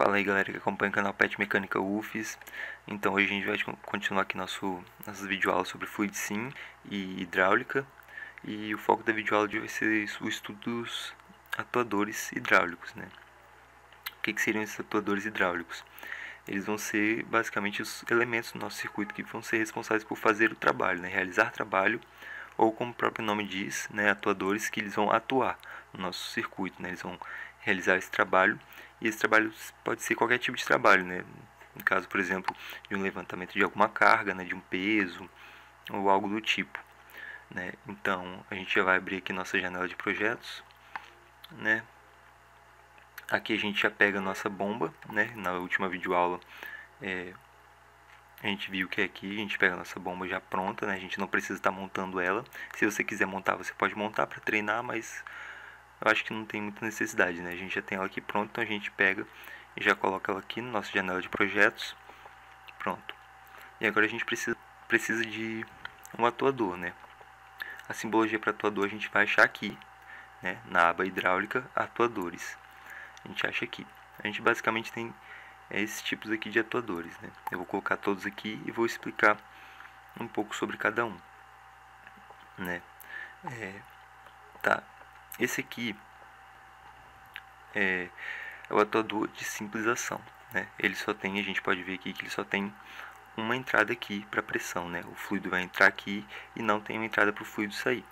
Fala aí, galera que acompanha o canal Pet Mecânica UFES. Então hoje a gente vai continuar aqui nossas videoaulas sobre fluid sim e hidráulica. E o foco da videoaula de hoje vai ser o estudo dos atuadores hidráulicos, né? O que seriam esses atuadores hidráulicos? Eles vão ser basicamente os elementos do nosso circuito que vão ser responsáveis por fazer o trabalho, né? Realizar trabalho, ou como o próprio nome diz, né? Atuadores que eles vão atuar no nosso circuito, né? Eles vão realizar esse trabalho, e esse trabalho pode ser qualquer tipo de trabalho, né? No caso, por exemplo, de um levantamento de alguma carga, né? De um peso, ou algo do tipo, né? Então, a gente já vai abrir aqui nossa janela de projetos, né? Aqui a gente já pega a nossa bomba, né? Na última videoaula a gente viu que aqui a gente pega a nossa bomba já pronta, né? A gente não precisa estar montando ela. Se você quiser montar, você pode montar para treinar, mas eu acho que não tem muita necessidade, né? A gente já tem ela aqui pronta, então a gente pega e já coloca ela aqui na nossa janela de projetos. Pronto. E agora a gente precisa de um atuador, né? A simbologia para atuador a gente vai achar aqui, né? Na aba hidráulica, atuadores. A gente acha aqui. A gente basicamente tem esses tipos aqui de atuadores, né? Eu vou colocar todos aqui e vou explicar um pouco sobre cada um, né? Tá. Esse aqui é o atuador de simples ação, né? Ele só tem, a gente pode ver aqui que ele só tem uma entrada aqui para pressão, né? O fluido vai entrar aqui e não tem uma entrada para o fluido sair,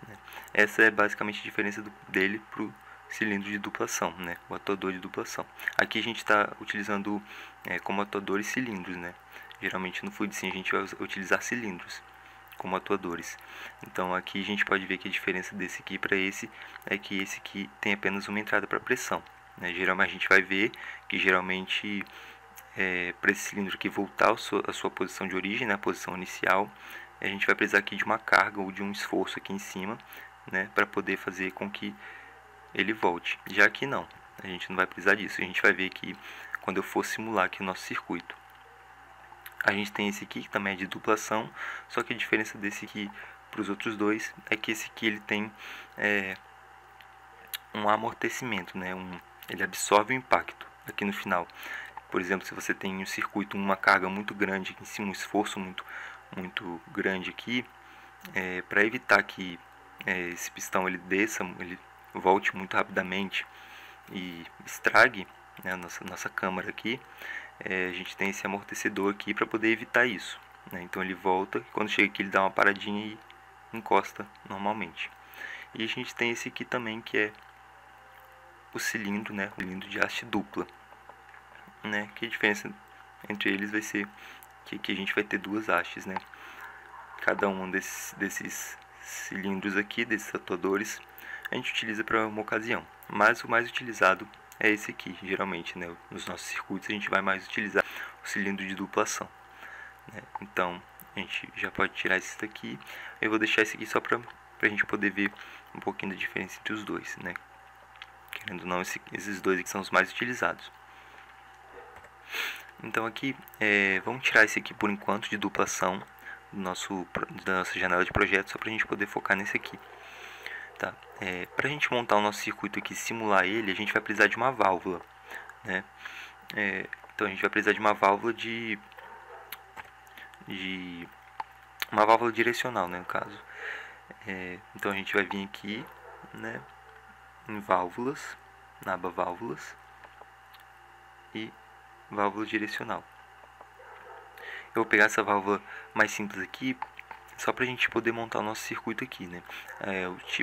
né? Essa é basicamente a diferença dele para o cilindro de duplação, né? O atuador de duplação. Aqui a gente está utilizando como atuadores cilindros, né? Geralmente no fluid sim a gente vai utilizar cilindros como atuadores. Então aqui a gente pode ver que a diferença desse aqui para esse é que esse aqui tem apenas uma entrada para pressão, né? Geralmente a gente vai ver que geralmente para esse cilindro aqui voltar à sua posição de origem, né, a posição inicial, a gente vai precisar aqui de uma carga ou de um esforço aqui em cima, né, para poder fazer com que ele volte. Já que não, a gente não vai precisar disso. A gente vai ver que quando eu for simular aqui o nosso circuito, a gente tem esse aqui que também é de duplação, só que a diferença desse aqui para os outros dois é que esse aqui ele tem um amortecimento, né, ele absorve o impacto aqui no final. Por exemplo, se você tem um circuito, uma carga muito grande aqui em cima, um esforço muito grande aqui, para evitar que esse pistão ele desça, ele volte muito rapidamente e estrague, né, a nossa câmara aqui, a gente tem esse amortecedor aqui para poder evitar isso, né? Então ele volta, quando chega aqui ele dá uma paradinha e encosta normalmente. E a gente tem esse aqui também que é o cilindro, né, o cilindro de haste dupla, né? Que a diferença entre eles vai ser que a gente vai ter duas hastes, né? Cada um desses cilindros aqui, desses atuadores, a gente utiliza para uma ocasião, mas o mais utilizado é esse aqui, geralmente, né? Nos nossos circuitos a gente vai mais utilizar o cilindro de duplação, né? Então a gente já pode tirar esse daqui. Eu vou deixar esse aqui só para a gente poder ver um pouquinho da diferença entre os dois, né? Querendo ou não, esses dois aqui são os mais utilizados. Então aqui, vamos tirar esse aqui por enquanto de duplação da nossa janela de projetos, só para a gente poder focar nesse aqui. Tá? Para a gente montar o nosso circuito aqui, simular ele, a gente vai precisar de uma válvula, né? Então a gente vai precisar de uma válvula uma válvula direcional, né, no caso. Então a gente vai vir aqui, né, em válvulas, na aba válvulas e válvula direcional. Eu vou pegar essa válvula mais simples aqui, só para a gente poder montar o nosso circuito aqui, né?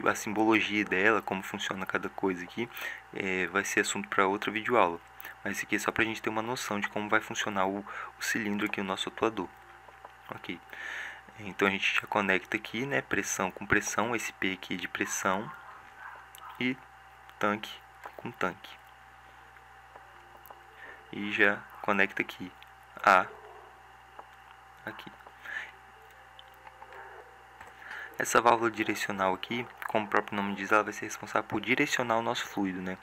A simbologia dela, como funciona cada coisa aqui, vai ser assunto para outra videoaula. Mas isso aqui é só para a gente ter uma noção de como vai funcionar o cilindro aqui, o nosso atuador. Ok. Então a gente já conecta aqui, né? Pressão com pressão, esse P aqui de pressão e tanque com tanque. E já conecta aqui aqui. Essa válvula direcional aqui, como o próprio nome diz, ela vai ser responsável por direcionar o nosso fluido, né?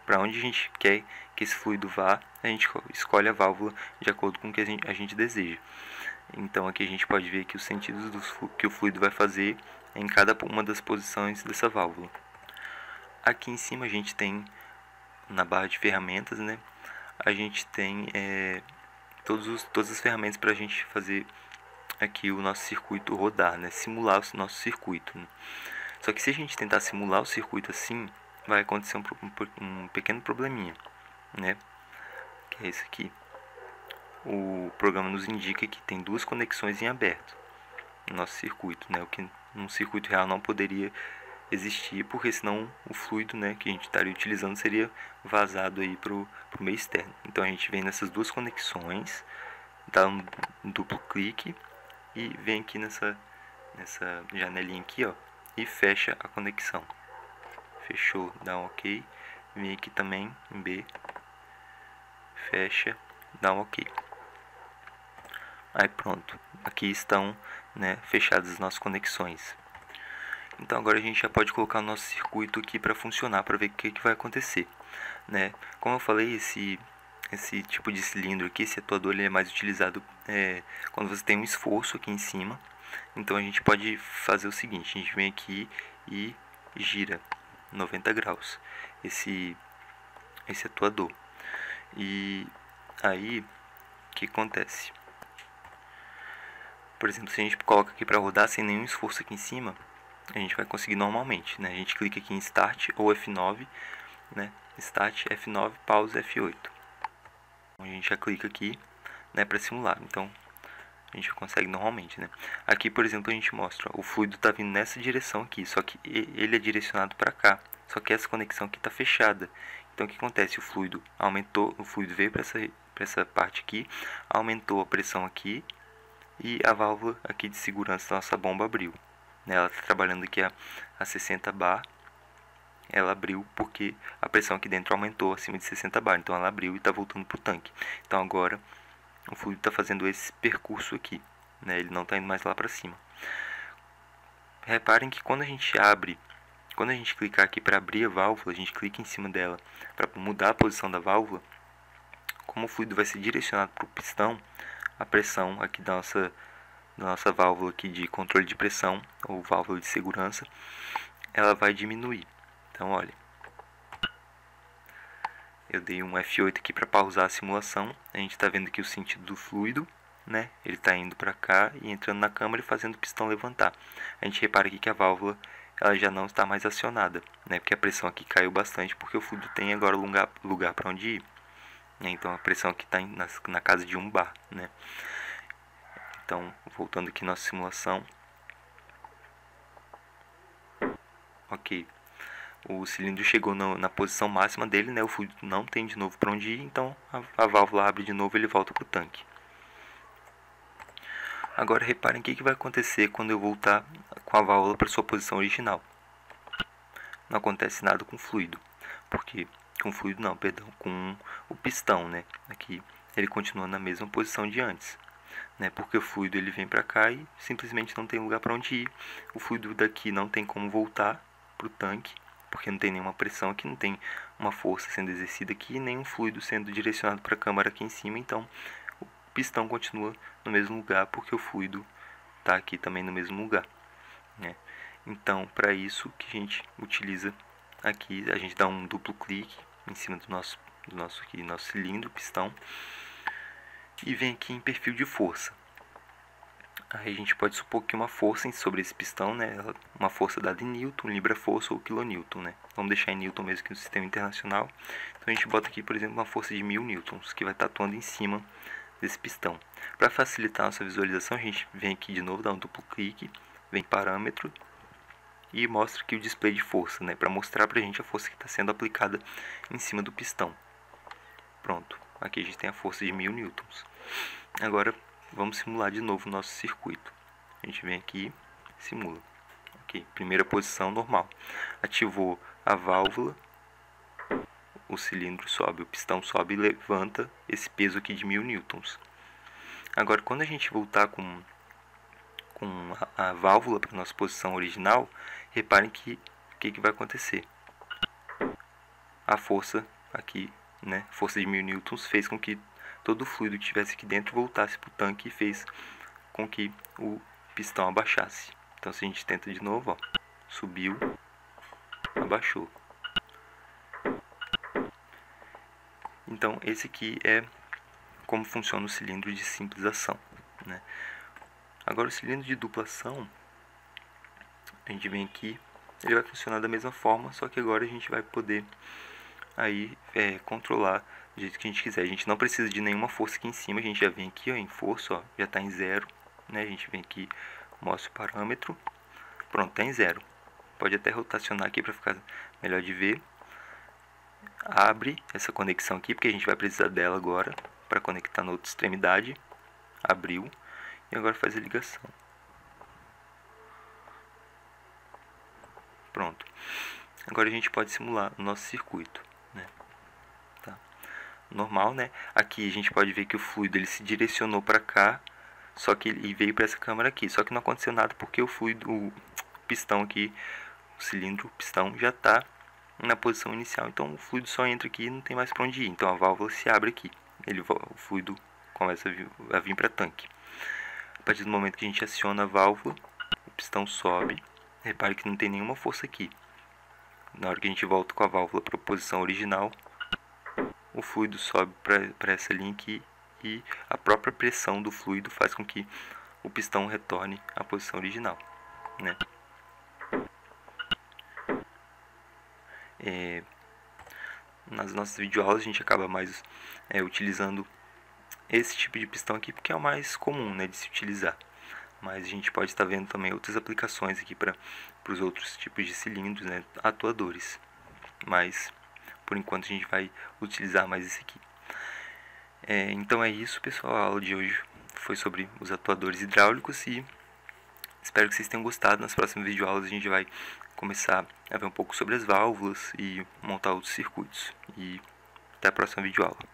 Para onde a gente quer que esse fluido vá, a gente escolhe a válvula de acordo com o que a gente deseja. Então aqui a gente pode ver que os sentidos que o fluido vai fazer em cada uma das posições dessa válvula. Aqui em cima a gente tem, na barra de ferramentas, né, a gente tem todas as ferramentas para a gente fazer aqui o nosso circuito rodar, né? Simular o nosso circuito, né? Só que se a gente tentar simular o circuito assim, vai acontecer um pequeno probleminha, né? Que é isso aqui. O programa nos indica que tem duas conexões em aberto no nosso circuito, né? O que num circuito real não poderia existir, porque senão o fluido, né, que a gente estaria utilizando seria vazado aí para o meio externo. Então a gente vem nessas duas conexões, dá um duplo clique e vem aqui nessa janelinha aqui, ó, e fecha a conexão. Fechou, dá um OK. Vem aqui também em B, fecha, dá um OK. Aí pronto, aqui estão, né, fechadas as nossas conexões. Então agora a gente já pode colocar o nosso circuito aqui para funcionar, para ver o que vai acontecer, né? Como eu falei, esse tipo de cilindro aqui, esse atuador, ele é mais utilizado quando você tem um esforço aqui em cima. Então a gente pode fazer o seguinte, a gente vem aqui e gira 90 graus esse atuador. E aí, o que acontece? Por exemplo, se a gente coloca aqui para rodar sem nenhum esforço aqui em cima, a gente vai conseguir normalmente, né? A gente clica aqui em Start ou F9, né? Start, F9, Pause, F8. A gente já clica aqui, né, para simular. Então, a gente consegue normalmente, né? Aqui, por exemplo, a gente mostra, ó, o fluido está vindo nessa direção aqui, só que ele é direcionado para cá. Só que essa conexão aqui está fechada. Então, o que acontece? O fluido aumentou, o fluido veio para essa parte aqui, aumentou a pressão aqui e a válvula aqui de segurança da nossa bomba abriu. Ela está trabalhando aqui a 60 bar, ela abriu porque a pressão aqui dentro aumentou acima de 60 bar, então ela abriu e está voltando para o tanque. Então agora o fluido está fazendo esse percurso aqui, né? Ele não está indo mais lá para cima. Reparem que quando a gente clicar aqui para abrir a válvula, a gente clica em cima dela para mudar a posição da válvula. Como o fluido vai ser direcionado para o pistão, a pressão aqui da nossa válvula aqui de controle de pressão, ou válvula de segurança, ela vai diminuir. Então, olha, eu dei um F8 aqui para pausar a simulação. A gente está vendo aqui o sentido do fluido, né? Ele está indo para cá e entrando na câmara e fazendo o pistão levantar. A gente repara aqui que a válvula ela já não está mais acionada, né? Porque a pressão aqui caiu bastante, porque o fluido tem agora lugar para onde ir. Então a pressão aqui está na casa de 1 bar, né? Então, voltando aqui na nossa simulação. Ok. O cilindro chegou na posição máxima dele, né? O fluido não tem de novo para onde ir, então a válvula abre de novo e ele volta para o tanque. Agora reparem o que vai acontecer quando eu voltar com a válvula para sua posição original. Não acontece nada com o fluido. Por quê? Com o fluido não, perdão, com o pistão, né? Aqui ele continua na mesma posição de antes, né? Porque o fluido ele vem para cá e simplesmente não tem lugar para onde ir. O fluido daqui não tem como voltar para o tanque, porque não tem nenhuma pressão aqui, não tem uma força sendo exercida aqui, nem um fluido sendo direcionado para a câmara aqui em cima. Então o pistão continua no mesmo lugar, porque o fluido está aqui também no mesmo lugar, né? Então, para isso que a gente utiliza aqui, a gente dá um duplo clique em cima do nosso cilindro, pistão, e vem aqui em perfil de força. Aí a gente pode supor que uma força sobre esse pistão, né, uma força dada em Newton, libra-força ou quilonewton, né? Vamos deixar em Newton mesmo que no sistema internacional. Então a gente bota aqui, por exemplo, uma força de 1000 newtons, que vai estar atuando em cima desse pistão. Para facilitar a nossa visualização, a gente vem aqui de novo, dá um duplo clique, vem parâmetro e mostra aqui o display de força, né, para mostrar para a gente a força que está sendo aplicada em cima do pistão. Pronto, aqui a gente tem a força de 1000 newtons. Agora vamos simular de novo o nosso circuito. A gente vem aqui e simula. Ok, primeira posição normal. Ativou a válvula, o cilindro sobe, o pistão sobe e levanta esse peso aqui de 1000 newtons. Agora, quando a gente voltar com a válvula para a nossa posição original, reparem que o que vai acontecer. A força aqui, né, força de 1000 newtons, fez com que todo o fluido que estivesse aqui dentro voltasse para o tanque e fez com que o pistão abaixasse. Então, se a gente tenta de novo, ó, subiu, abaixou. Então esse aqui é como funciona o cilindro de simples ação, né? Agora o cilindro de dupla ação, a gente vem aqui, ele vai funcionar da mesma forma, só que agora a gente vai poder aí controlar do jeito que a gente quiser. A gente não precisa de nenhuma força aqui em cima, a gente já vem aqui, ó, em força, ó, já está em 0, né? A gente vem aqui, mostra o parâmetro, pronto, está em 0. Pode até rotacionar aqui para ficar melhor de ver. Abre essa conexão aqui, porque a gente vai precisar dela agora para conectar na outra extremidade. Abriu e agora faz a ligação. Pronto. Agora a gente pode simular o nosso circuito, né? Tá. Normal, né? Aqui a gente pode ver que o fluido ele se direcionou para cá, só que ele veio para essa câmara aqui. Só que não aconteceu nada porque o fluido, o pistão aqui, o cilindro, o pistão já está na posição inicial. Então o fluido só entra aqui e não tem mais para onde ir. Então a válvula se abre aqui. O fluido começa a vir para tanque. A partir do momento que a gente aciona a válvula, o pistão sobe. Repare que não tem nenhuma força aqui. Na hora que a gente volta com a válvula para a posição original, o fluido sobe para essa linha aqui e a própria pressão do fluido faz com que o pistão retorne à posição original, né? Nas nossas videoaulas a gente acaba mais utilizando esse tipo de pistão aqui porque é o mais comum, né, de se utilizar. Mas a gente pode estar vendo também outras aplicações aqui para os outros tipos de cilindros, né, atuadores. Mas por enquanto a gente vai utilizar mais esse aqui. Então é isso, pessoal. A aula de hoje foi sobre os atuadores hidráulicos e espero que vocês tenham gostado. Nas próximas videoaulas a gente vai começar a ver um pouco sobre as válvulas e montar outros circuitos. E até a próxima videoaula.